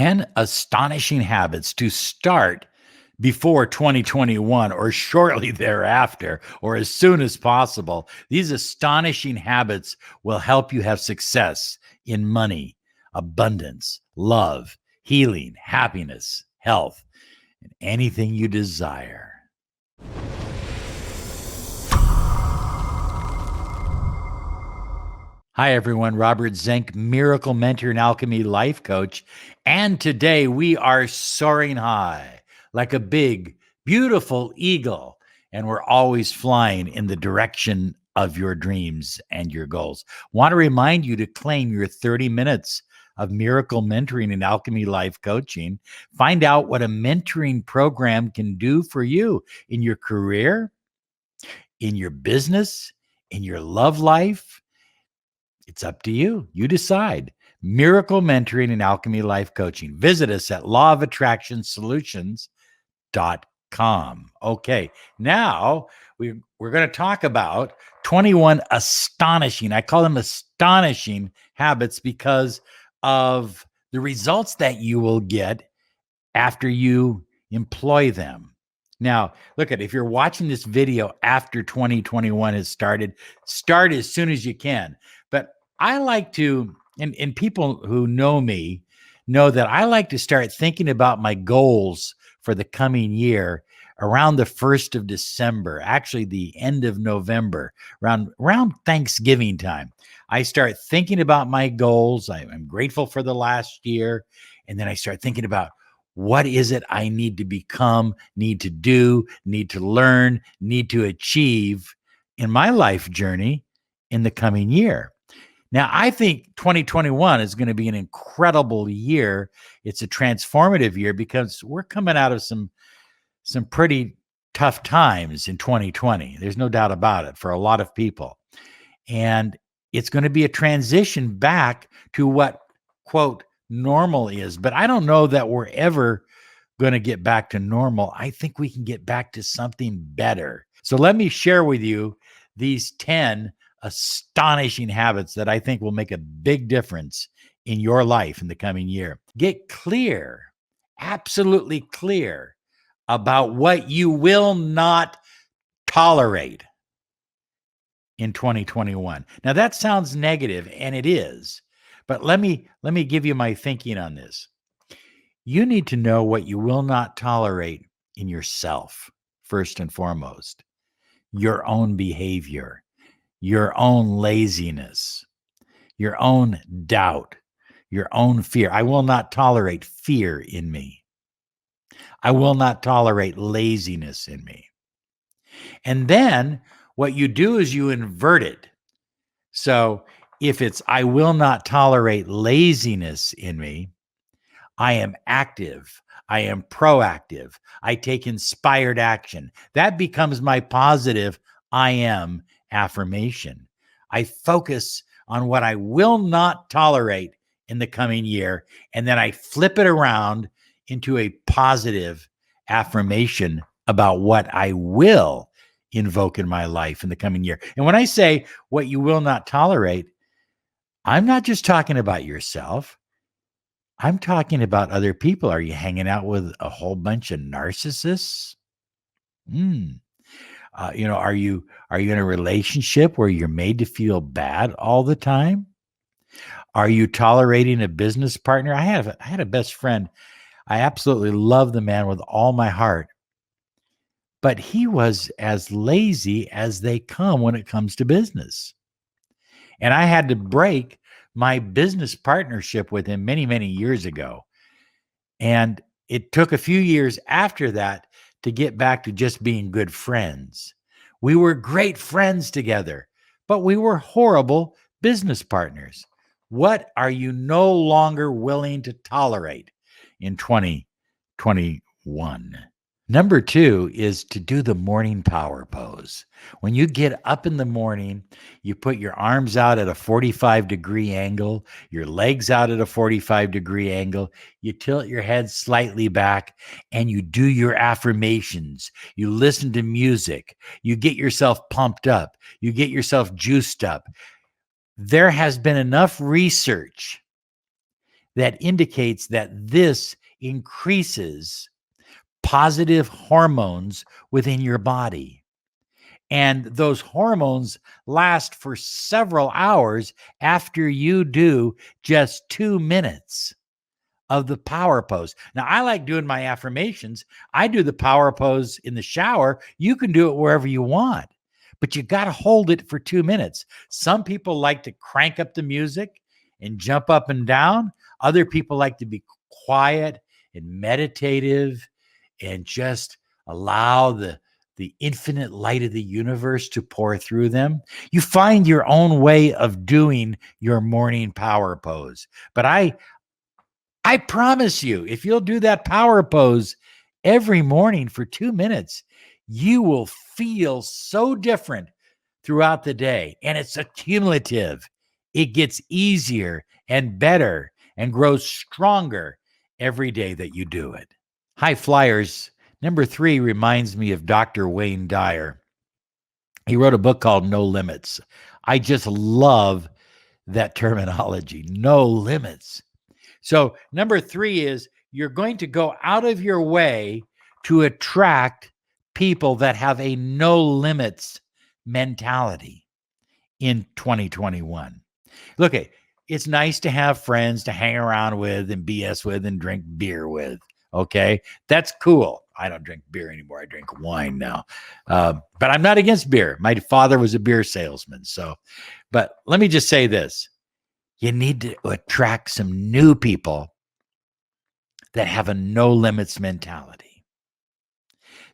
10 astonishing habits to start before 2021 or shortly thereafter or as soon as possible. These astonishing habits will help you have success in money, abundance, love, healing, happiness, health, and anything you desire. Hi, everyone. Robert Zink, miracle mentor and alchemy life coach. And today we are soaring high like a big, beautiful eagle. And we're always flying in the direction of your dreams and your goals. Want to remind you to claim your 30 minutes of miracle mentoring and alchemy life coaching. Find out what a mentoring program can do for you in your career, in your business, in your love life. It's up to you. You decide. Miracle Mentoring and Alchemy Life Coaching. Visit us at lawofattractionsolutions.com. Okay, now we're going to talk about 21 astonishing, I call them astonishing habits because of the results that you will get after you employ them. Now, look at, if you're watching this video after 2021 has started, start as soon as you can. But I like to, and people who know me know that I like to start thinking about my goals for the coming year around the 1st of December, actually the end of November, around Thanksgiving time. I start thinking about my goals. I'm grateful for the last year. And then I start thinking about, what is it I need to become, need to do, need to learn, need to achieve in my life journey in the coming year? Now, I think 2021 is going to be an incredible year. It's a transformative year because we're coming out of some pretty tough times in 2020. There's no doubt about it for a lot of people. And it's going to be a transition back to what, quote, normal is. But I don't know that we're ever going to get back to normal. I think we can get back to something better. So let me share with you these 10 astonishing habits that I think will make a big difference in your life in the coming year. Get clear, absolutely clear about what you will not tolerate in 2021. Now that sounds negative, and it is. But let me give you my thinking on this. You need to know what you will not tolerate in yourself, first and foremost. Your own behavior, your own laziness, your own doubt, your own fear. I will not tolerate fear in me. I will not tolerate laziness in me. And then what you do is you invert it. So if it's, I will not tolerate laziness in me, I am active. I am proactive. I take inspired action. That becomes my positive I am affirmation. I focus on what I will not tolerate in the coming year, and then I flip it around into a positive affirmation about what I will invoke in my life in the coming year. And when I say what you will not tolerate, I'm not just talking about yourself. I'm talking about other people. Are you hanging out with a whole bunch of narcissists? Are you in a relationship where you're made to feel bad all the time? Are you tolerating a business partner? I had a best friend. I absolutely love the man with all my heart, but he was as lazy as they come when it comes to business. And I had to break my business partnership with him many, many years ago. And it took a few years after that to get back to just being good friends. We were great friends together, but we were horrible business partners. What are you no longer willing to tolerate in 2021? Number 2 is to do the morning power pose. When you get up in the morning, you put your arms out at a 45-degree angle, your legs out at a 45-degree angle, you tilt your head slightly back, and you do your affirmations. You listen to music. You get yourself pumped up. You get yourself juiced up. There has been enough research that indicates that this increases positive hormones within your body. And those hormones last for several hours after you do just 2 minutes of the power pose. Now, I like doing my affirmations. I do the power pose in the shower. You can do it wherever you want, but you got to hold it for 2 minutes. Some people like to crank up the music and jump up and down. Other people like to be quiet and meditative and just allow the infinite light of the universe to pour through them. You find your own way of doing your morning power pose. But I promise you, if you'll do that power pose every morning for 2 minutes, you will feel so different throughout the day. And it's accumulative. It gets easier and better and grows stronger every day that you do it. High flyers. Number 3 reminds me of Dr. Wayne Dyer. He wrote a book called No Limits. I just love that terminology, no limits. So number 3 is you're going to go out of your way to attract people that have a no limits mentality in 2021. Look, it's nice to have friends to hang around with and BS with and drink beer with. Okay, that's cool. I don't drink beer anymore. I drink wine now. But I'm not against beer. My father was a beer salesman. But let me just say this. You need to attract some new people that have a no limits mentality,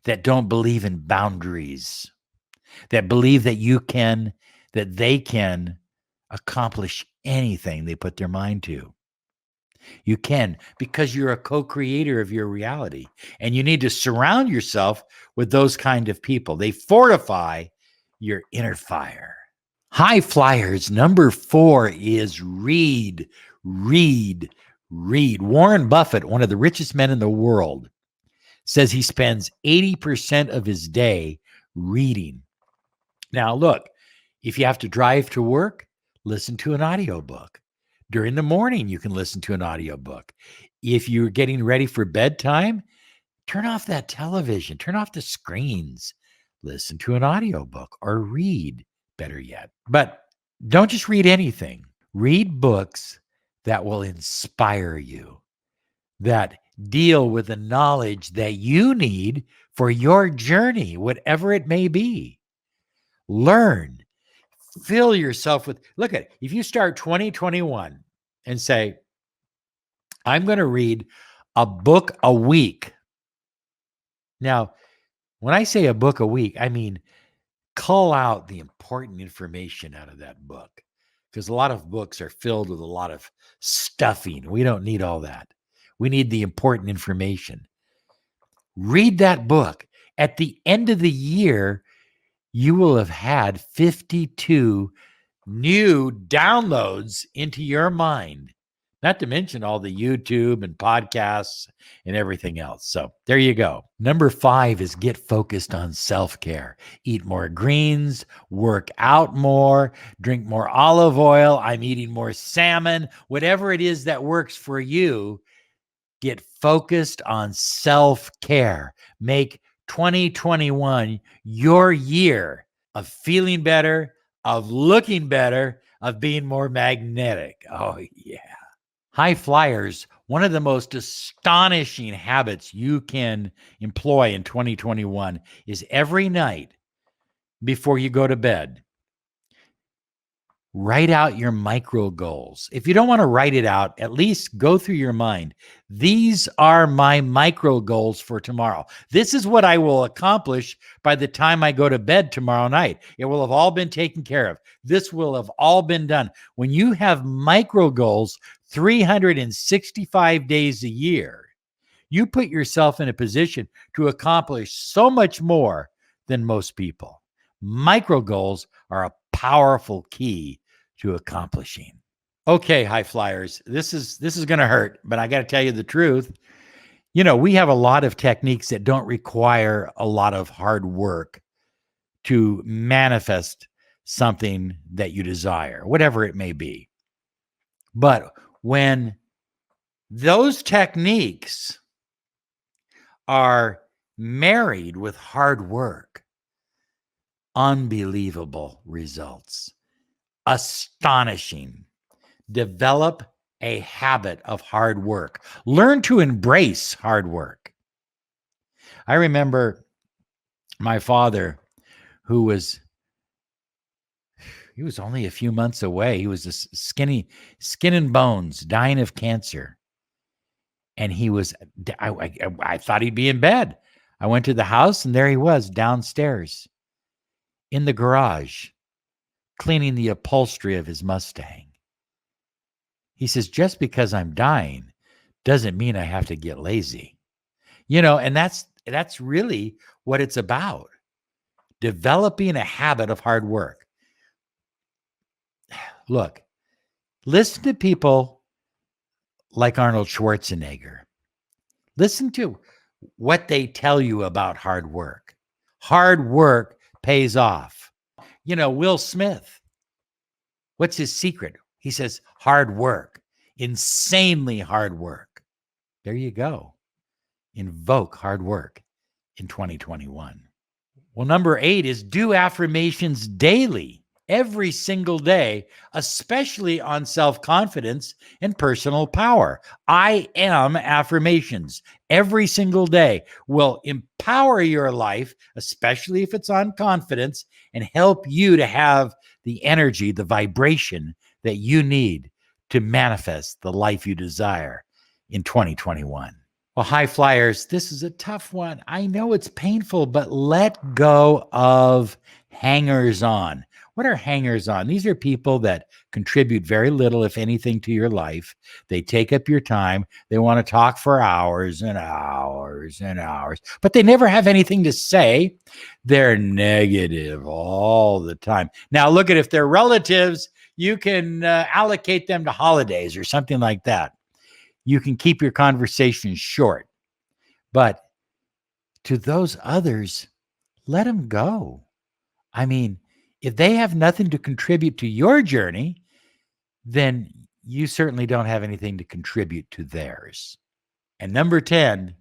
that don't believe in boundaries, that believe that they can accomplish anything they put their mind to. You can, because you're a co-creator of your reality, and you need to surround yourself with those kind of people. They fortify your inner fire. High flyers, number 4 is read. Warren Buffett, one of the richest men in the world, says he spends 80% of his day reading. Now, look, if you have to drive to work, listen to an audiobook. During the morning, you can listen to an audiobook. If you're getting ready for bedtime, turn off that television, turn off the screens, listen to an audiobook or read, better yet. But don't just read anything. Read books that will inspire you, that deal with the knowledge that you need for your journey, whatever it may be. Learn, fill yourself with, look at it. If you start 2021 and say, I'm going to read a book a week. Now, when I say a book a week, I mean, cull out the important information out of that book, because a lot of books are filled with a lot of stuffing. We don't need all that. We need the important information. Read that book. At the end of the year, you will have had 52 new downloads into your mind, not to mention all the YouTube and podcasts and everything else. So there you go. Number 5 is get focused on self-care. Eat more greens, work out more, drink more olive oil. I'm eating more salmon. Whatever it is that works for you, get focused on self-care. Make 2021 your year of feeling better, of looking better, of being more magnetic. Oh, yeah. High flyers, one of the most astonishing habits you can employ in 2021 is every night before you go to bed, write out your micro goals. If you don't want to write it out, at least go through your mind. These are my micro goals for tomorrow. This is what I will accomplish by the time I go to bed tomorrow night. It will have all been taken care of. This will have all been done. When you have micro goals 365 days a year, you put yourself in a position to accomplish so much more than most people. Micro goals are a powerful key to accomplishing. Okay, high flyers, this is going to hurt, but I got to tell you the truth. You know, we have a lot of techniques that don't require a lot of hard work to manifest something that you desire, whatever it may be. But when Those techniques are married with hard work. Unbelievable results. Astonishing. Develop a habit of hard work. Learn to embrace hard work. I remember my father, he was only a few months away. He was a skin and bones, dying of cancer. And I thought he'd be in bed. I went to the house and there he was downstairs in the garage, cleaning the upholstery of his Mustang. He says, just because I'm dying doesn't mean I have to get lazy. And that's really what it's about. Developing a habit of hard work. Look, listen to people like Arnold Schwarzenegger. Listen to what they tell you about hard work. Hard work pays off. Will Smith, what's his secret? He says hard work, insanely hard work. There you go. Invoke hard work in 2021. Well, number 8 is do affirmations daily, every single day, especially on self-confidence and personal power. I am affirmations every single day will empower your life, especially if it's on confidence, and help you to have the energy, the vibration that you need to manifest the life you desire in 2021. Well, high flyers, this is a tough one. I know it's painful, but let go of hangers on. What are hangers on? These are people that contribute very little, if anything, to your life. They take up your time. They want to talk for hours and hours and hours, but they never have anything to say. They're negative all the time. Now, look at if they're relatives, you can allocate them to holidays or something like that. You can keep your conversation short. But to those others, let them go. I mean, if they have nothing to contribute to your journey, then you certainly don't have anything to contribute to theirs. And number 10,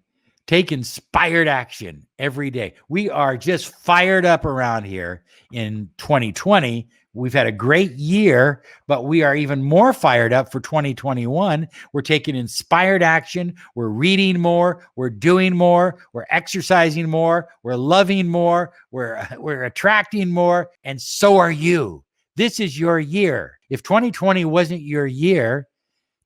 take inspired action every day. We are just fired up around here in 2020. We've had a great year, but we are even more fired up for 2021. We're taking inspired action. We're reading more. We're doing more. We're exercising more. We're loving more. We're attracting more. And so are you. This is your year. If 2020 wasn't your year,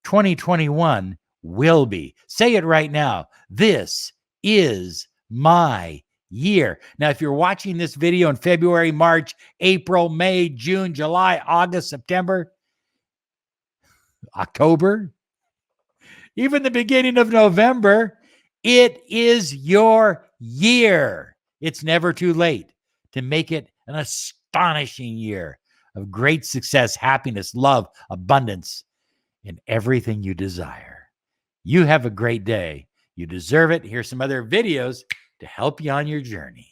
2021 will be. Say it right now. This is my year. Now, if you're watching this video in February, March, April, May, June, July, August, September, October, even the beginning of November, it is your year. It's never too late to make it an astonishing year of great success, happiness, love, abundance, and everything you desire. You have a great day. You deserve it. Here's some other videos to help you on your journey.